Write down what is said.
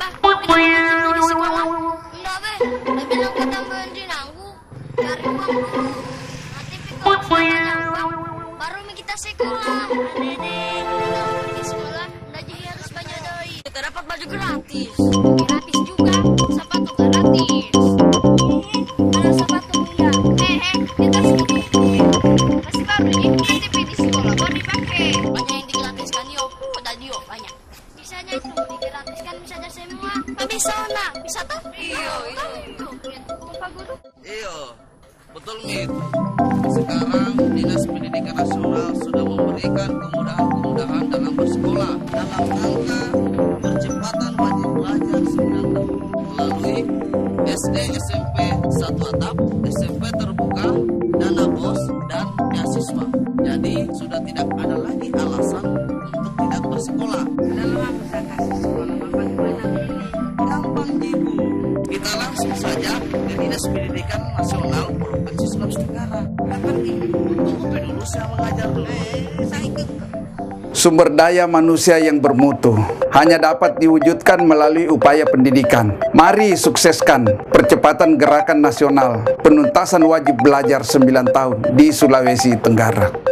Bah, kita di sekolah. Enggak, Be. Udah bilang kita bantuin aku. Cari uang dulu. Nanti kalau sudah banyak uang, baru kita sekolah. Dede, kita pergi sekolah, nggak jadi harus banyak doi. Kita dapat baju gratis. Gratis juga, sepatu gratis. Ada sepatu ya. Kita sini. Masih baru ini nanti di sekolah baru dipakai. Banyak yang digratiskan yo. Tadi yo banyak. Bisanya itu digratiskan bisanya semua. Bisa nak, bisa tuh? Iya. Pak Guru. Iya, betul gitu. Sekarang Dinas Pendidikan Nasional sudah memberikan kemudahan-kemudahan dalam bersekolah dalam rangka percepatan wajib belajar 9 tahun melalui SD, SMP 1 atap, SMP terbuka, dana BOS dan beasiswa. Jadi sudah tidak ada lagi alasan untuk tidak bersekolah. Dalam bisa kasih sekolah Bapak gimana ini? Gampang Ibu. Kita langsung saja ke Dinas Pendidikan Nasional Provinsi Sulawesi Tenggara. Datang Ibu, tunggu dulu saya mengajar dulu. Saya ikut. Sumber daya manusia yang bermutu hanya dapat diwujudkan melalui upaya pendidikan. Mari sukseskan percepatan gerakan nasional penuntasan wajib belajar 9 tahun di Sulawesi Tenggara.